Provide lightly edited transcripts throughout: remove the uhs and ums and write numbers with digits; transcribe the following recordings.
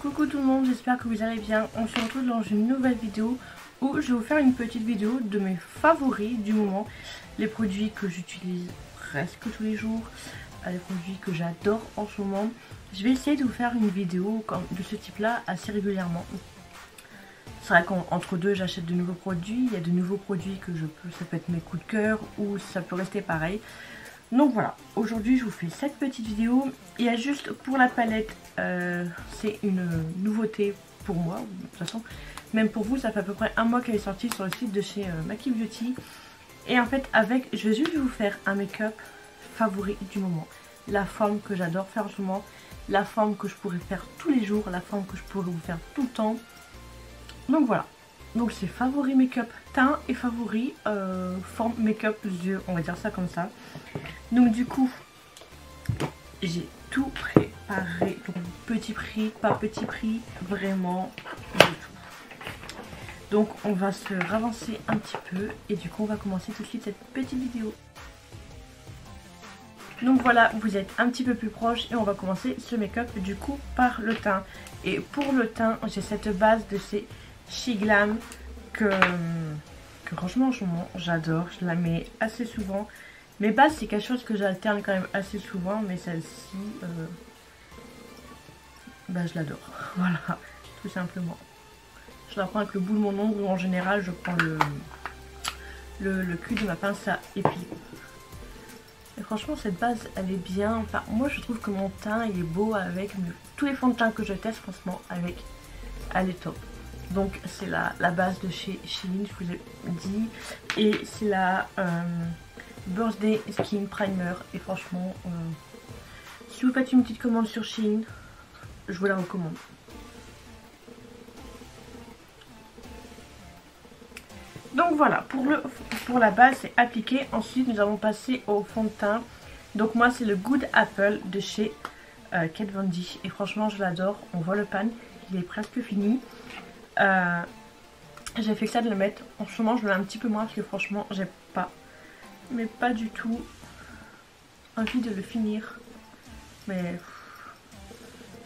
Coucou tout le monde, j'espère que vous allez bien. On se retrouve dans une nouvelle vidéo où je vais vous faire une petite vidéo de mes favoris du moment. Les produits que j'utilise presque tous les jours, les produits que j'adore en ce moment. Je vais essayer de vous faire une vidéo de ce type là assez régulièrement. C'est vrai qu'entre deux j'achète de nouveaux produits, il y a de nouveaux produits que ça peut être mes coups de cœur ou ça peut rester pareil. Donc voilà, aujourd'hui je vous fais cette petite vidéo. Il y a juste pour la palette, c'est une nouveauté pour moi, de toute façon, même pour vous, ça fait à peu près un mois qu'elle est sortie sur le site de chez Maki Beauty. Et en fait, je vais juste vous faire un make-up favori du moment. La forme que j'adore faire en ce moment, la forme que je pourrais faire tous les jours, la forme que je pourrais vous faire tout le temps. Donc voilà. Donc c'est favori make-up teint et favori forme make-up yeux, on va dire ça comme ça. Donc du coup, j'ai tout préparé. Donc petit prix, pas petit prix, vraiment du tout. Donc on va se ravancer un petit peu et du coup on va commencer tout de suite cette petite vidéo. Donc voilà, vous êtes un petit peu plus proche et on va commencer ce make-up du coup par le teint. Et pour le teint, j'ai cette base de ces SheGlam que franchement j'adore, je la mets assez souvent. Mes bases c'est quelque chose que j'alterne quand même assez souvent, mais celle-ci, je l'adore, voilà, tout simplement. Je la prends avec le bout de mon ongle ou en général je prends le cul de ma pince à épiler. Et franchement cette base elle est bien, enfin moi je trouve que mon teint il est beau avec tous les fonds de teint que je teste, franchement avec, elle est top. Donc c'est la base de chez Shein, je vous ai dit, et c'est la Birthday Skin Primer. Et franchement, si vous faites une petite commande sur Shein, je vous la recommande. Donc voilà, pour la base c'est appliqué. Ensuite nous allons passer au fond de teint. Donc moi c'est le Good Apple de chez Kat Von D. Et franchement je l'adore, on voit le pan, il est presque fini. J'ai fait que ça de le mettre. En ce moment je le mets un petit peu moins parce que franchement j'ai pas du tout envie de le finir. Mais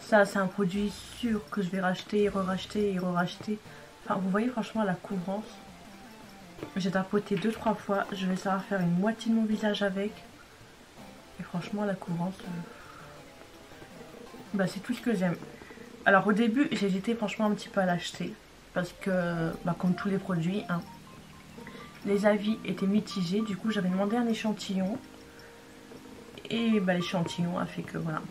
ça c'est un produit sûr que je vais racheter, re-racheter et re-racheter. Enfin vous voyez franchement la couvrance. J'ai tapoté 2-3 fois. Je vais savoir faire une moitié de mon visage avec. Et franchement la couvrance, c'est tout ce que j'aime. Alors au début j'hésitais franchement un petit peu à l'acheter. Parce que comme tous les produits, hein, les avis étaient mitigés. Du coup j'avais demandé un échantillon. Et l'échantillon a fait que voilà,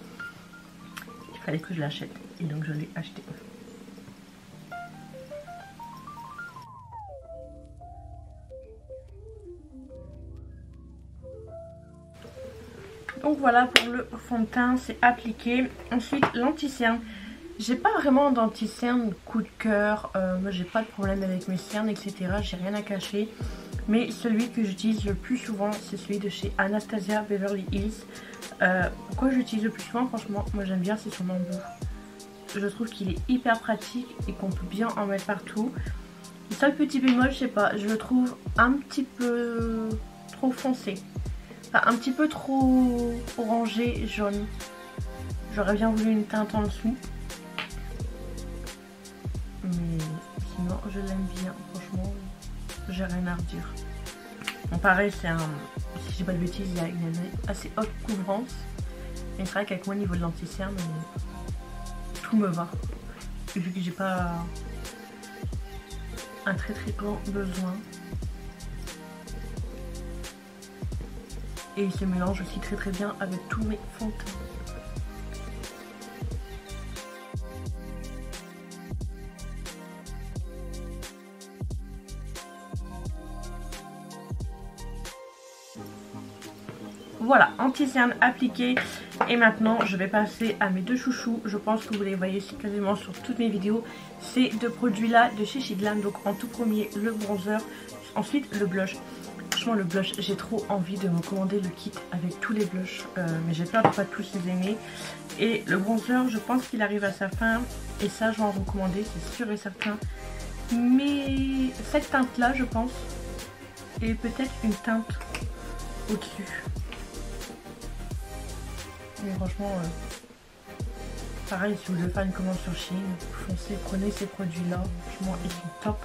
il fallait que je l'achète. Et donc je l'ai acheté. Donc voilà pour le fond de teint, c'est appliqué. Ensuite l'anti-cerne. J'ai pas vraiment d'anti-cerne coup de cœur. Moi j'ai pas de problème avec mes cernes etc. J'ai rien à cacher. Mais celui que j'utilise le plus souvent c'est celui de chez Anastasia Beverly Hills. Pourquoi j'utilise le plus souvent? Franchement moi j'aime bien, c'est son embout. Je trouve qu'il est hyper pratique et qu'on peut bien en mettre partout. Le seul petit bémol, je sais pas, je le trouve un petit peu trop foncé. Enfin, un petit peu trop orangé, jaune. J'aurais bien voulu une teinte en dessous. Mais sinon je l'aime bien, franchement j'ai rien à redire. Bon pareil c'est un, si j'ai pas de bêtises, il y a une assez haute couvrance. Mais c'est vrai qu'avec moi au niveau de l'anti-cerne, tout me va. Et vu que j'ai pas un très grand besoin. Et il se mélange aussi très bien avec tous mes fonds de teint. Voilà, anti-cerne appliqué. Et maintenant je vais passer à mes deux chouchous. Je pense que vous les voyez quasiment sur toutes mes vidéos. Ces deux produits là de chez SheGlam. Donc en tout premier le bronzer, ensuite le blush. Franchement le blush, j'ai trop envie de me commander le kit avec tous les blushs, mais j'ai peur de pas tous les aimer. Et le bronzer, je pense qu'il arrive à sa fin et ça je vais en recommander, c'est sûr et certain. Mais cette teinte là je pense, et peut-être une teinte au-dessus. Mais franchement Pareil, si vous voulez faire une commande sur Shein, foncez, prenez ces produits-là. Franchement, ils sont top.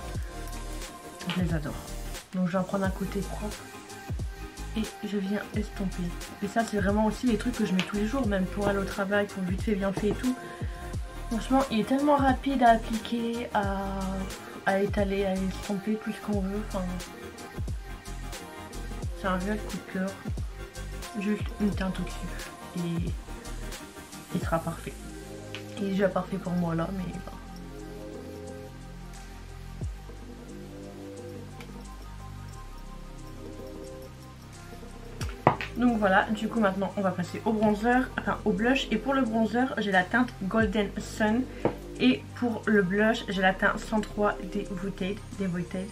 Je les adore. Donc je vais en prendre un côté propre. Et je viens estomper. Et ça, c'est vraiment aussi les trucs que je mets tous les jours, même pour aller au travail, pour vite fait, bien fait et tout. Franchement, il est tellement rapide à appliquer, à étaler, à estomper, tout ce qu'on veut. Enfin, c'est un réel coup de cœur. Juste une teinte au-dessus. Et il sera parfait. Il est déjà parfait pour moi là, mais... Donc voilà, du coup maintenant on va passer au bronzer, enfin au blush. Et pour le bronzer, j'ai la teinte Golden Sun. Et pour le blush, j'ai la teinte 103 Devoted.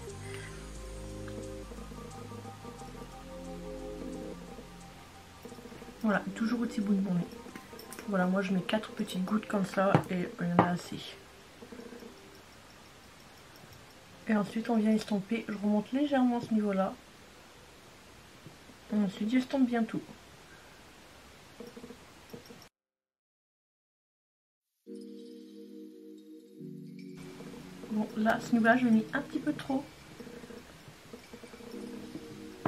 Voilà, toujours au petit bout de mon nez. Voilà, moi je mets 4 petites gouttes comme ça et il y en a assez. Et ensuite on vient estomper, je remonte légèrement à ce niveau là. Et ensuite j'estompe bien tout. Bon là, à ce niveau là je l'ai mis un petit peu trop.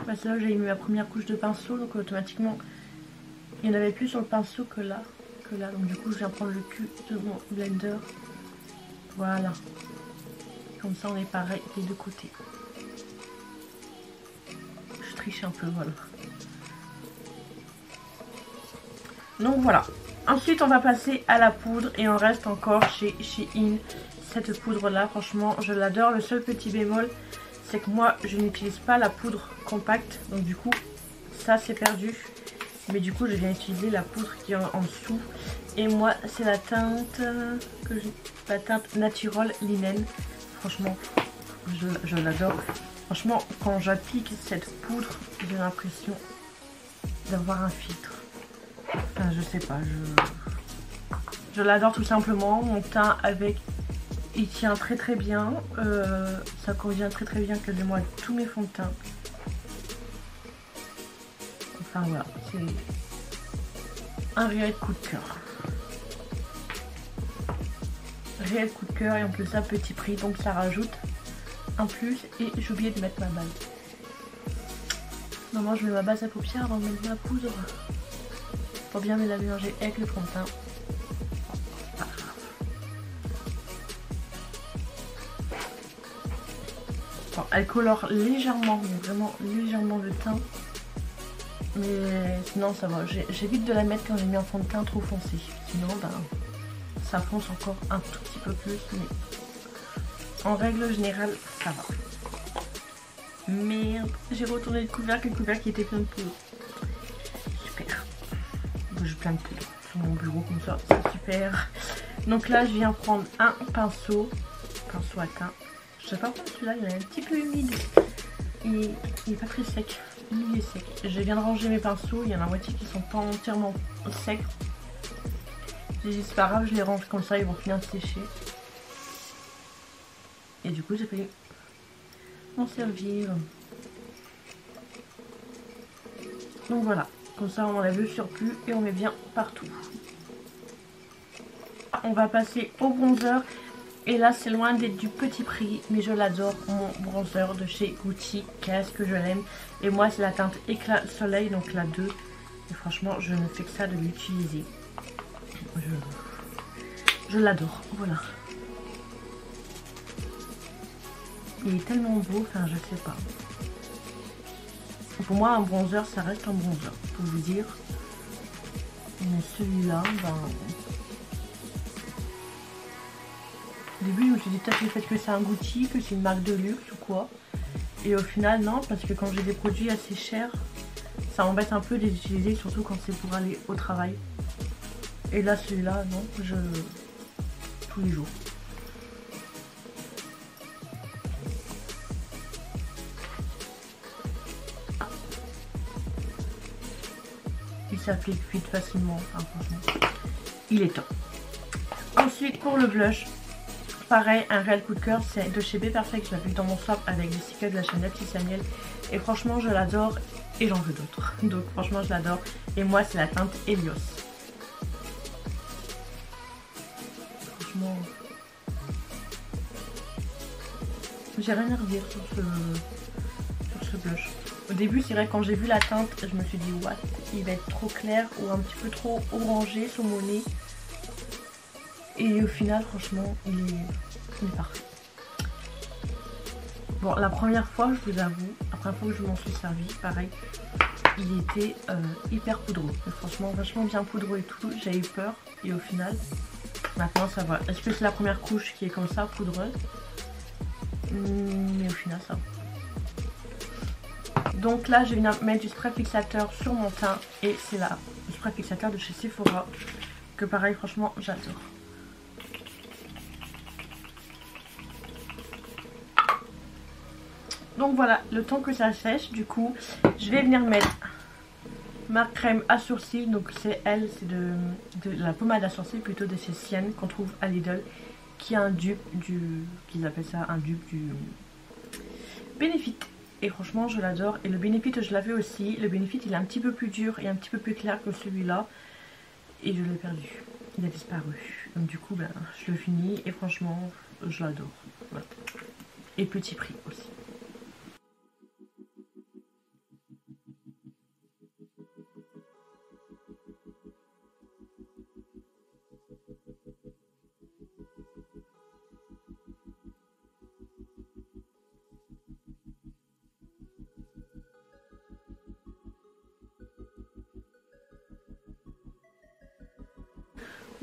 Parce que là j'ai mis ma première couche de pinceau, donc automatiquement il n'y en avait plus sur le pinceau que là. Donc du coup je viens prendre le cul de mon blender. Voilà. Comme ça on est pareil des deux côtés. Je triche un peu, voilà. Donc voilà. Ensuite on va passer à la poudre et on reste encore chez Shein. Cette poudre là, franchement je l'adore. Le seul petit bémol, c'est que moi je n'utilise pas la poudre compacte. Donc du coup ça c'est perdu. Mais du coup je viens utiliser la poudre qui est en dessous. Et moi c'est la teinte la teinte Natural Linen. Franchement je l'adore. Franchement quand j'applique cette poudre, j'ai l'impression d'avoir un filtre. Enfin je sais pas, je l'adore tout simplement. Mon teint avec, il tient très bien. Ça convient très bien quasiment à tous mes fonds de teint. Enfin voilà, c'est un réel coup de cœur. Réel coup de cœur, et en plus à petit prix, donc ça rajoute un plus. Et j'ai oublié de mettre ma base. Normalement je mets ma base à paupières avant de mettre ma poudre. Pour bien me la mélanger avec le fond de teint. Bon, elle colore légèrement, mais vraiment légèrement le teint. Mais sinon ça va, j'évite de la mettre quand j'ai mis un fond de teint trop foncé. Sinon ben, ça fonce encore un tout petit peu plus, mais en règle générale ça va. Merde, j'ai retourné le couvercle qui était plein de poudre. Super. J'ai plein de poudre sur mon bureau comme ça, c'est super. Donc là je viens prendre un pinceau à teint. Je sais pas pourquoi celui-là il est un petit peu humide. Il est pas très sec. Il est sec. Je viens de ranger mes pinceaux. Il y en a la moitié qui sont pas entièrement secs. J'ai dit c'est pas grave, je les range comme ça, ils vont finir de sécher. Et du coup j'ai fait m'en servir. Donc voilà. Comme ça on enlève le surplus et on met bien partout. On va passer au bronzer. Et là c'est loin d'être du petit prix, mais je l'adore, mon bronzer de chez Gucci. Qu'est-ce que je l'aime. Et moi c'est la teinte Éclat Soleil, donc la 2. Et franchement je ne fais que ça de l'utiliser. Je l'adore, voilà. Il est tellement beau, enfin je sais pas. Pour moi un bronzer ça reste un bronzer, pour vous dire. Mais celui-là, ben... Au début je me suis dit peut-être le fait que c'est un Gucci, que c'est une marque de luxe ou quoi. Et au final non, parce que quand j'ai des produits assez chers, ça m'embête un peu de les utiliser, surtout quand c'est pour aller au travail. Et là celui-là non, tous les jours. Il s'applique vite facilement, enfin, franchement. Il est temps. Ensuite pour le blush. Pareil, un réel coup de cœur, c'est de chez Be Perfect. Je l'ai vu dans mon swap avec des stickers de la chaîne Laetitia Miel. Et franchement, je l'adore et j'en veux d'autres. Donc franchement, je l'adore. Et moi, c'est la teinte Helios. franchement, j'ai rien à redire sur ce blush. Au début, c'est vrai, quand j'ai vu la teinte, je me suis dit, what, il va être trop clair ou un petit peu trop orangé sur mon nez. Et au final, franchement, il est parfait. Bon, la première fois, je vous avoue, la première fois que je m'en suis servi, pareil, il était hyper poudreux. Mais franchement, vachement bien poudreux et tout. J'ai eu peur. Et au final, maintenant, ça va. Est-ce que c'est la première couche qui est comme ça, poudreuse? Mais au final, ça va. Donc là, je viens mettre du spray fixateur sur mon teint. Et c'est le spray fixateur de chez Sephora. Que pareil, franchement, j'adore. Donc voilà, le temps que ça sèche, du coup, je vais venir mettre ma crème à sourcils. Donc c'est de la pommade à sourcils plutôt de chez Sienne qu'on trouve à Lidl. Qui est un dupe qu'ils appellent ça un dupe du Benefit. Et franchement je l'adore. Et le Benefit je l'avais aussi. Le Benefit il est un petit peu plus dur et un petit peu plus clair que celui-là. Et je l'ai perdu. Il a disparu. Donc du coup ben, je le finis et franchement je l'adore. Voilà. Et petit prix aussi.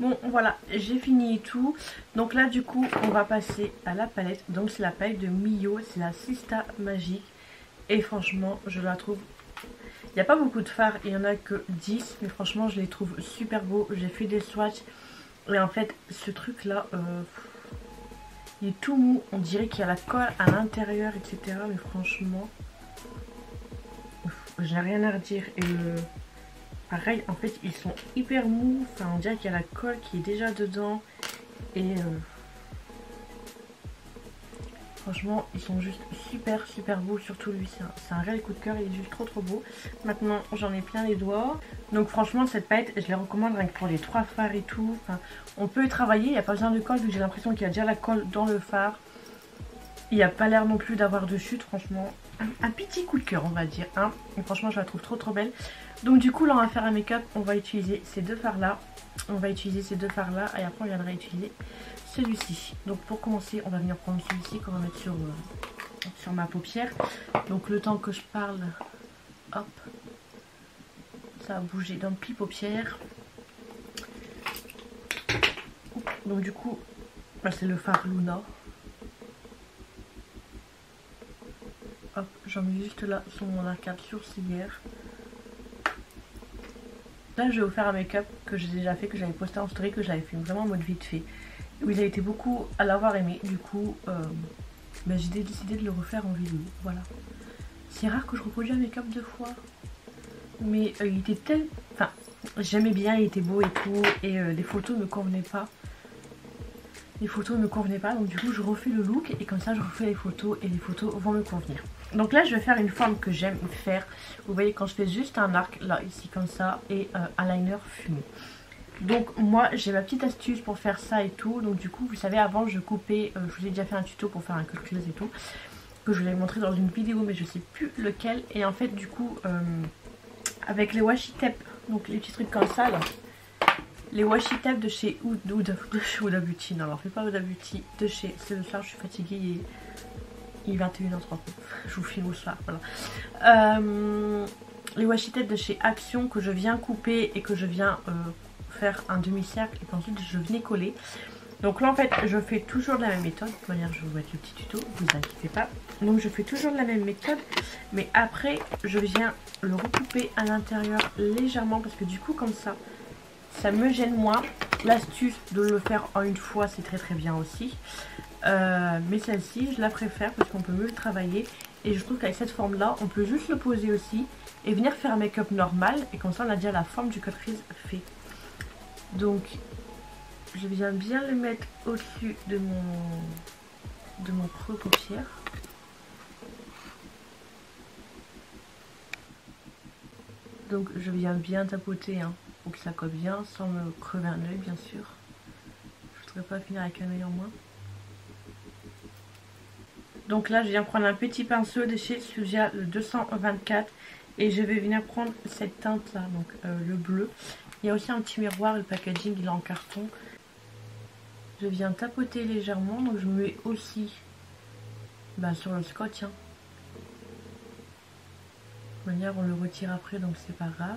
Bon voilà, j'ai fini et tout. Donc là du coup on va passer à la palette. Donc c'est la palette de Mio, c'est la Sista Magique. Et franchement je la trouve... Il n'y a pas beaucoup de fards, il n'y en a que 10. Mais franchement je les trouve super beaux. J'ai fait des swatchs. Et en fait ce truc là, il est tout mou. On dirait qu'il y a la colle à l'intérieur etc. Mais franchement, j'ai rien à redire. Et pareil, en fait, ils sont hyper mous. Enfin, on dirait qu'il y a la colle qui est déjà dedans. Et franchement, ils sont juste super beaux. Surtout lui, c'est un réel coup de cœur. Il est juste trop beau. Maintenant, j'en ai plein les doigts. Donc franchement, cette palette, je les recommande rien que pour les 3 fards et tout. Enfin, on peut y travailler. Il n'y a pas besoin de colle vu que j'ai l'impression qu'il y a déjà la colle dans le fard. Il n'y a pas l'air non plus d'avoir de chute. Franchement, un petit coup de cœur, on va dire. Hein. Et franchement, je la trouve trop belle. Donc du coup là on va faire un make-up, on va utiliser ces deux fards là. On va utiliser ces deux fards là et après on viendra utiliser celui-ci. Donc pour commencer on va venir prendre celui-ci qu'on va mettre sur ma paupière. Donc le temps que je parle, hop, ça va bouger dans le pli paupière. Donc du coup bah, c'est le fard Luna. Hop, j'en mets juste là sur mon arcade sourcilière. Là je vais vous faire un make-up que j'ai déjà fait, que j'avais posté en story, que j'avais fait vraiment en mode vite fait. Vous avez été beaucoup à l'avoir aimé, du coup bah, j'ai décidé de le refaire en vidéo, voilà. C'est rare que je reproduise un make-up 2 fois. Mais il était tel... Enfin, j'aimais bien, il était beau et tout, et les photos ne me convenaient pas. Les photos ne me convenaient pas, donc du coup je refais le look, et comme ça je refais les photos, et les photos vont me convenir. Donc là je vais faire une forme que j'aime faire. Vous voyez quand je fais juste un arc là ici comme ça et un liner fumé. Donc moi j'ai ma petite astuce pour faire ça et tout. Donc du coup vous savez avant je coupais, je vous ai déjà fait un tuto pour faire un cut crease et tout. Que je vous l'ai montré dans une vidéo mais je sais plus lequel. Et en fait du coup avec les washi tape, donc les petits trucs comme ça là. Les washi tape de chez Huda Beauty, non alors fais pas Huda Beauty, de chez, c'est le soir je suis fatiguée et... Il est 21h30, je vous filme au soir, voilà. Les washi tape de chez Action que je viens couper et que je viens faire un demi-cercle et qu'ensuite je venais coller. Donc là en fait je fais toujours de la même méthode, de toute manière je vais vous mettre le petit tuto, vous inquiétez pas. Donc je fais toujours de la même méthode, mais après je viens le recouper à l'intérieur légèrement parce que du coup comme ça me gêne moins. L'astuce de le faire en une fois c'est très bien aussi. Mais celle-ci je la préfère parce qu'on peut mieux le travailler et je trouve qu'avec cette forme là on peut juste le poser aussi et venir faire un make-up normal et comme ça on a déjà la forme du cut crease fait. Donc je viens bien le mettre au-dessus de mon creux paupière. Donc je viens bien tapoter hein, pour que ça colle bien sans me crever un œil bien sûr. Je voudrais pas finir avec un œil en moins. Donc là je viens prendre un petit pinceau de chez Suja, le 224. Et je vais venir prendre cette teinte là, donc le bleu. Il y a aussi un petit miroir, le packaging il est en carton. Je viens tapoter légèrement, donc je me mets aussi sur le scotch. De toute manière on le retire après, donc c'est pas grave.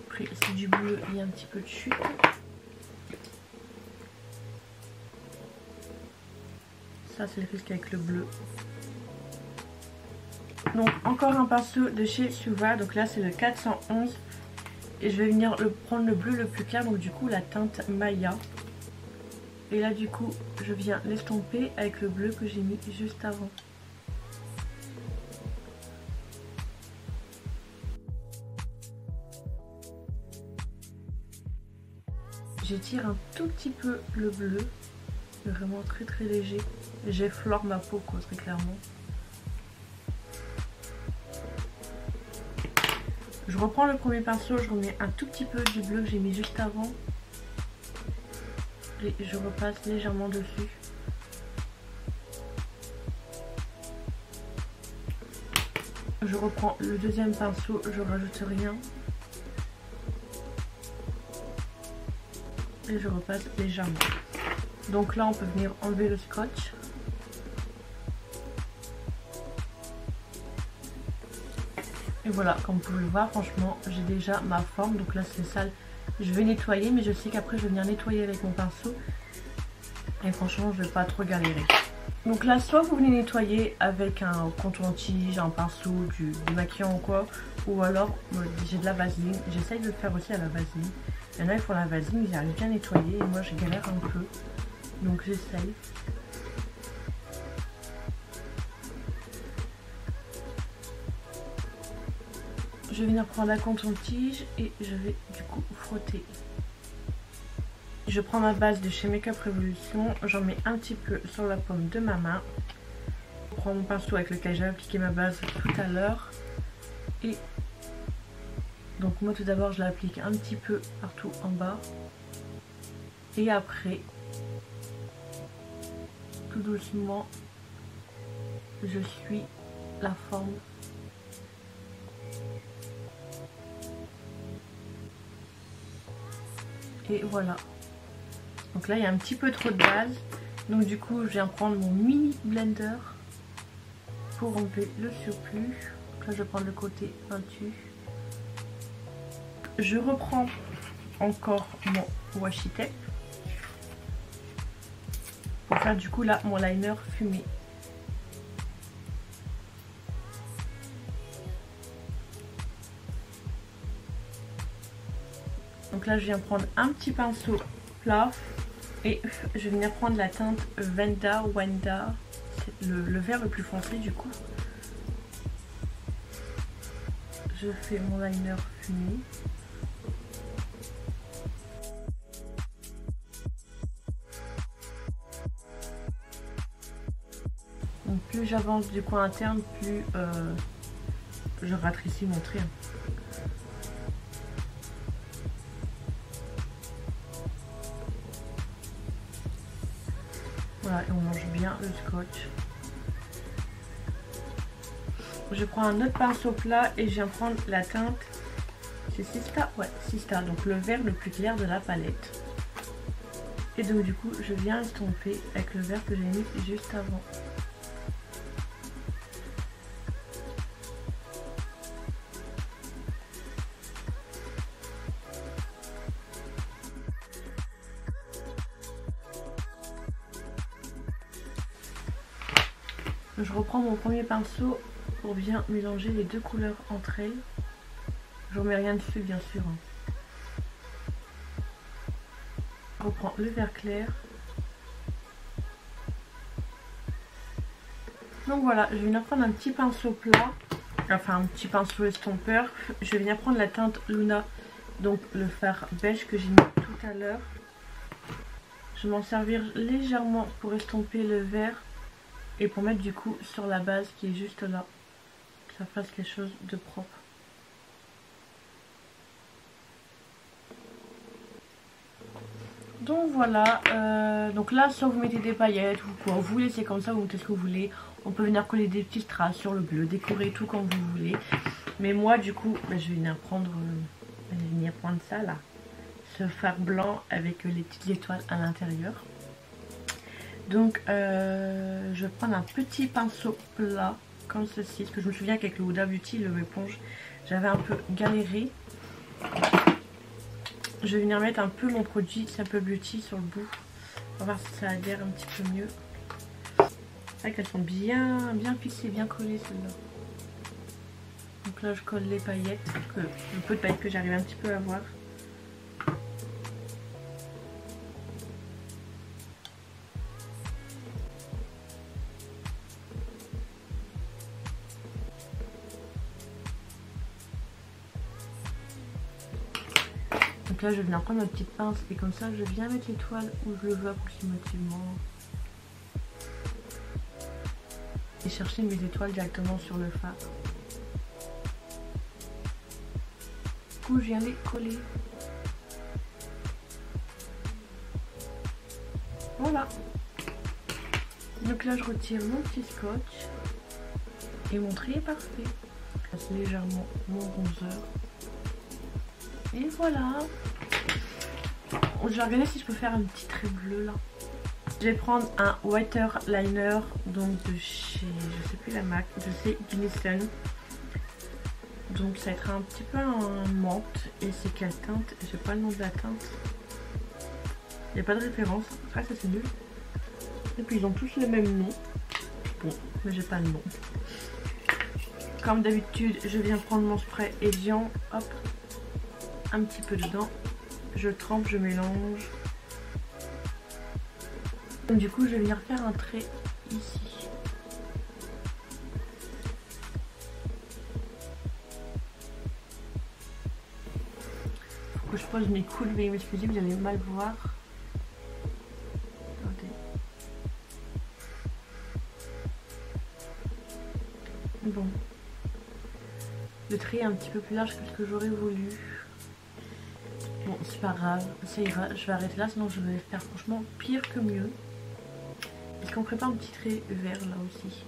Après c'est du bleu, il y a un petit peu de chute. Ça c'est le risque avec le bleu. Donc encore un pinceau de chez Suva, donc là c'est le 411. Et je vais venir prendre le bleu le plus clair, donc du coup la teinte Maya. Et là du coup je viens l'estomper avec le bleu que j'ai mis juste avant. J'étire un tout petit peu le bleu, vraiment très très léger. J'effleure ma peau quoi, très clairement. Je reprends le premier pinceau, je remets un tout petit peu du bleu que j'ai mis juste avant. Et je repasse légèrement dessus. Je reprends le deuxième pinceau, je rajoute rien. Et je repasse légèrement. Donc là on peut venir enlever le scotch. Et voilà, comme vous pouvez le voir, franchement j'ai déjà ma forme. Donc là c'est sale, je vais nettoyer, mais je sais qu'après je vais venir nettoyer avec mon pinceau. Et franchement je vais pas trop galérer. Donc là soit vous venez nettoyer avec un coton-tige, un pinceau, du maquillant ou quoi. Ou alors j'ai de la vaseline, j'essaye de le faire aussi à la vaseline. Il y en a qui font la vaseline, ils arrivent bien à nettoyer et moi je galère un peu. Donc j'essaye. Je vais venir prendre la coton-tige et je vais du coup frotter. Je prends ma base de chez Makeup Revolution, j'en mets un petit peu sur la paume de ma main. Je prends mon pinceau avec lequel j'ai appliqué ma base tout à l'heure. Et donc moi tout d'abord je l'applique un petit peu partout en bas. Et après, tout doucement, je suis la forme. Et voilà. Donc là il y a un petit peu trop de base. Donc du coup je viens prendre mon mini blender pour enlever le surplus. Donc là je vais prendre le côté peintu. Je reprends encore mon washi tape pour faire du coup là mon liner fumé. Donc là je viens prendre un petit pinceau plat et je vais venir prendre la teinte Wenda, c'est le vert le plus foncé du coup. Je fais mon liner fumé. Donc plus j'avance du coin interne, plus je rétrécis mon trait. Voilà, et on mange bien le scotch. Je prends un autre pinceau plat et je viens prendre la teinte, c'est Sista, ouais, Sista, donc le vert le plus clair de la palette. Et donc du coup, je viens estomper avec le vert que j'ai mis juste avant. Je reprends mon premier pinceau pour bien mélanger les deux couleurs entre elles. Je remets rien dessus bien sûr. Je reprends le vert clair. Donc voilà, je vais venir prendre un petit pinceau plat, enfin un petit pinceau estompeur. Je vais venir prendre la teinte Luna, donc le fard beige que j'ai mis tout à l'heure. Je vais m'en servir légèrement pour estomper le vert et pour mettre du coup sur la base qui est juste là, que ça fasse quelque chose de propre. Donc voilà, donc là soit vous mettez des paillettes ou quoi, vous laissez comme ça, vous mettez ce que vous voulez. On peut venir coller des petites strass sur le bleu, décorer tout comme vous voulez. Mais moi du coup, je vais venir prendre ça là, ce fard blanc avec les petites étoiles à l'intérieur. Donc je vais prendre un petit pinceau plat comme ceci, parce que je me souviens qu'avec le Huda Beauty, l'éponge, j'avais un peu galéré. Je vais venir mettre un peu mon produit Simple Beauty sur le bout. On va voir si ça adhère un petit peu mieux. C'est vrai qu'elles sont bien fixées, bien collées celles-là. Donc là je colle les paillettes, le peu de paillettes que j'arrive un petit peu à voir. Donc là je vais venir prendre ma petite pince et comme ça je viens mettre l'étoile où je le veux approximativement. Et chercher mes étoiles directement sur le fard. Du coup je viens les coller. Voilà. Donc là je retire mon petit scotch. Et mon trait est parfait. Je passe légèrement mon bronzer. Et voilà. Je vais regarder si je peux faire un petit trait bleu là. Je vais prendre un water liner donc de chez, je sais plus la marque, je sais Glisten. Donc ça va être un petit peu un menthe. Et c'est quelle teinte? J'ai pas le nom de la teinte. Il n'y a pas de référence. Après ça c'est nul. Et puis ils ont tous le même nom. Bon, mais j'ai pas le nom. Comme d'habitude, je viens prendre mon spray Evian. Hop. Un petit peu dedans. Je trempe, je mélange. Donc, du coup, je vais venir faire un trait ici. Faut que je pose mes coudes, veuillez m'excuser, vous allez mal voir. Attendez. Bon. Le trait est un petit peu plus large que ce que j'aurais voulu. Bon, c'est pas grave, ça ira. Je vais arrêter là, sinon je vais faire franchement pire que mieux. Est-ce qu'on prépare un petit trait vert là aussi?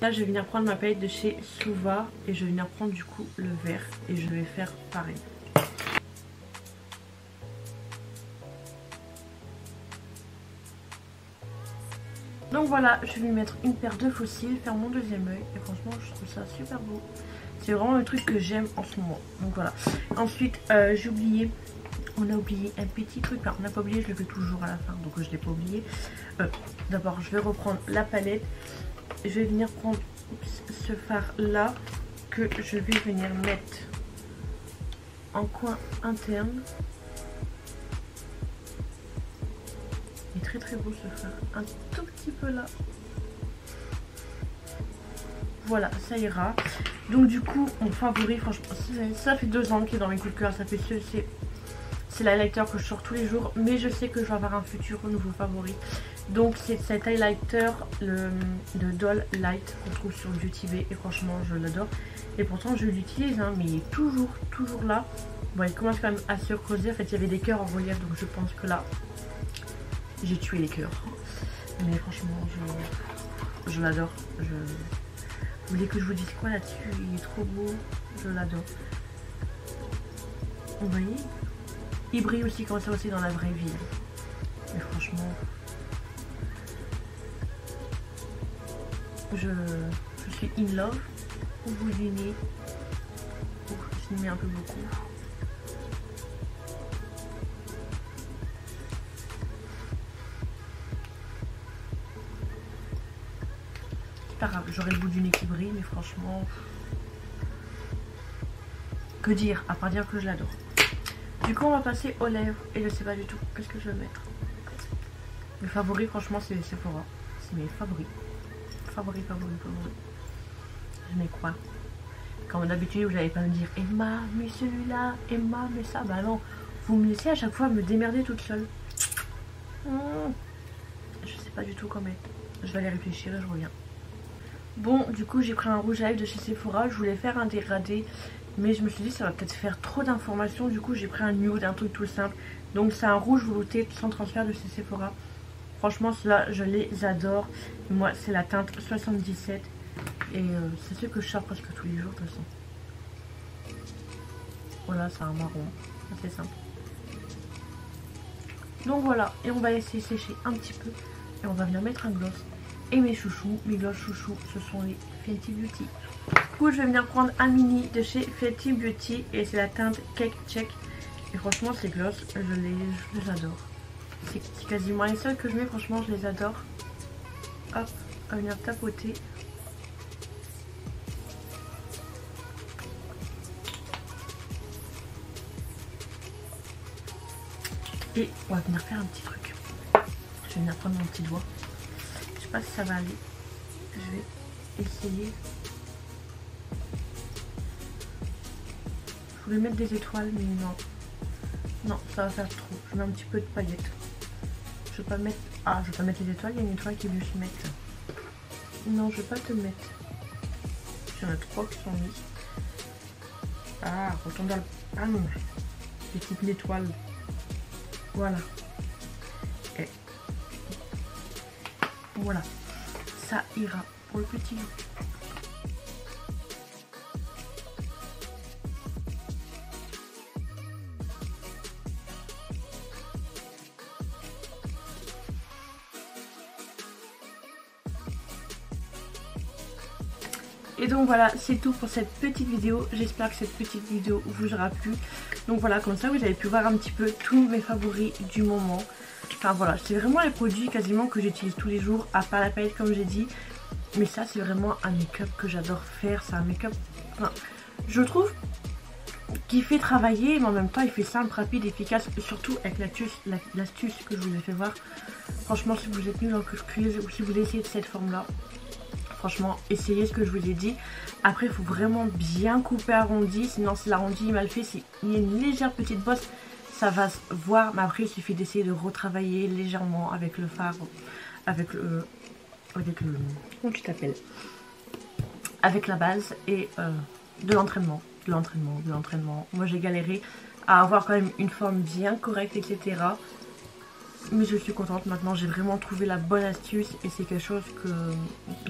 Là, je vais venir prendre ma palette de chez Suva et je vais venir prendre du coup le vert et je vais faire pareil. Donc voilà, je vais lui mettre une paire de faux cils, faire mon deuxième œil et franchement je trouve ça super beau. C'est vraiment le truc que j'aime en ce moment. Donc voilà. Ensuite, j'ai oublié, on a oublié un petit truc. Enfin, on n'a pas oublié, je le fais toujours à la fin, donc je ne l'ai pas oublié. D'abord, je vais reprendre la palette. Je vais venir prendre ce fard là que je vais venir mettre en coin interne. Il est très très beau ce fard. Un tout petit peu là. Voilà, ça ira. Donc du coup, mon favori, franchement, ça fait 2 ans qu'il est dans mes coups de cœur. Ça fait c'est l'highlighter que je sors tous les jours. Mais je sais que je vais avoir un futur nouveau favori. Donc c'est cet highlighter, le Doll Light qu'on trouve sur Beauty Bay. Et franchement, je l'adore. Et pourtant, je l'utilise, hein, mais il est toujours là. Bon, il commence quand même à se creuser. En fait, il y avait des cœurs en relief. Donc je pense que là, j'ai tué les cœurs. Mais franchement, je l'adore. Vous voulez que je vous dise quoi là-dessus? Il est trop beau, je l'adore. Vous voyez? Il brille aussi comme ça aussi dans la vraie vie. Mais franchement, je suis in love au bout du nez. Je m'y mets un peu beaucoup. Pas grave, j'aurai le bout du nez qui brille, mais franchement, que dire, à part dire que je l'adore. Du coup, on va passer aux lèvres et je sais pas du tout qu'est-ce que je vais mettre. Mes favoris, franchement, c'est Sephora. C'est mes favoris. Favoris. Je mets quoi? Comme d'habitude, vous n'allez pas me dire Emma, mais celui-là, Emma, mais ça. Bah non, vous me laissez à chaque fois me démerder toute seule. Je sais pas du tout comment. Je vais aller réfléchir et je reviens. Bon, du coup j'ai pris un rouge à lèvres de chez Sephora. Je voulais faire un dégradé, mais je me suis dit ça va peut-être faire trop d'informations. Du coup j'ai pris un nude, un truc tout simple. Donc c'est un rouge velouté sans transfert de chez Sephora. Franchement ceux-là je les adore. Moi c'est la teinte 77. Et c'est ce que je sors presque tous les jours de toute façon. Voilà, c'est un marron, assez simple. Donc voilà, et on va laisser sécher un petit peu. Et on va venir mettre un gloss. Et mes chouchous, mes gloss chouchous, ce sont les Fenty Beauty. Du coup je vais venir prendre un mini de chez Fenty Beauty. Et c'est la teinte Cake Check. Et franchement ces gloss, je les adore. C'est quasiment les seuls que je mets, franchement je les adore. Hop, on va venir tapoter. Et on va venir faire un petit truc. Je vais venir prendre mon petit doigt. Je sais pas si ça va aller. Je vais essayer. Je voulais mettre des étoiles mais non. Non, ça va faire trop. Je mets un petit peu de paillettes. Je vais pas mettre... Ah, je vais pas mettre les étoiles. Il y a une étoile qui veut se mettre. Non, je vais pas te mettre. Il y en a 3 qui sont mises. Ah, retourne dans le... Ah non. Des petites étoiles. Voilà. Et voilà. Ça ira pour le petit loup. Et donc voilà, c'est tout pour cette petite vidéo. J'espère que cette petite vidéo vous aura plu. Donc voilà, comme ça vous avez pu voir un petit peu tous mes favoris du moment. Enfin voilà, c'est vraiment les produits quasiment que j'utilise tous les jours, à part la palette comme j'ai dit. Mais ça c'est vraiment un make-up que j'adore faire. C'est un make-up, enfin, je trouve, qui fait travailler, mais en même temps il fait simple, rapide, efficace. Surtout avec l'astuce que je vous ai fait voir. Franchement, si vous êtes nul en quiz ou si vous essayez de cette forme là, franchement, essayez ce que je vous ai dit. Après, il faut vraiment bien couper arrondi. Sinon, si l'arrondi est mal fait, s'il y a une légère petite bosse, ça va se voir. Mais après, il suffit d'essayer de retravailler légèrement avec le fard, avec le comment tu t'appelles, avec la base et de l'entraînement. Moi, j'ai galéré à avoir quand même une forme bien correcte, etc. Mais je suis contente maintenant, j'ai vraiment trouvé la bonne astuce et c'est quelque chose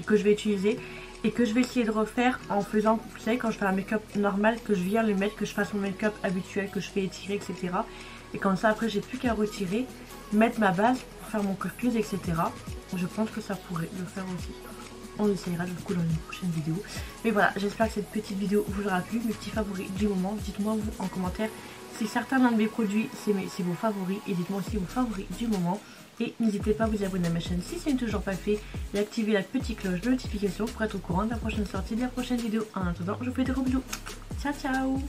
que je vais utiliser et que je vais essayer de refaire en faisant, vous savez, quand je fais un make-up normal, que je viens le mettre, que je fasse mon make-up habituel, que je fais étirer, etc. Et comme ça après j'ai plus qu'à retirer, mettre ma base pour faire mon curcus, etc. Je pense que ça pourrait le faire aussi. On essayera du coup dans une prochaine vidéo. Mais voilà, j'espère que cette petite vidéo vous aura plu, mes petits favoris du moment. Dites-moi vous en commentaire si certains de mes produits c'est vos favoris, et dites-moi aussi vos favoris du moment. Et n'hésitez pas à vous abonner à ma chaîne si ce n'est toujours pas fait et activer la petite cloche de notification pour être au courant de la prochaine sortie, de la prochaine vidéo. En attendant, je vous fais des gros bisous. Ciao ciao.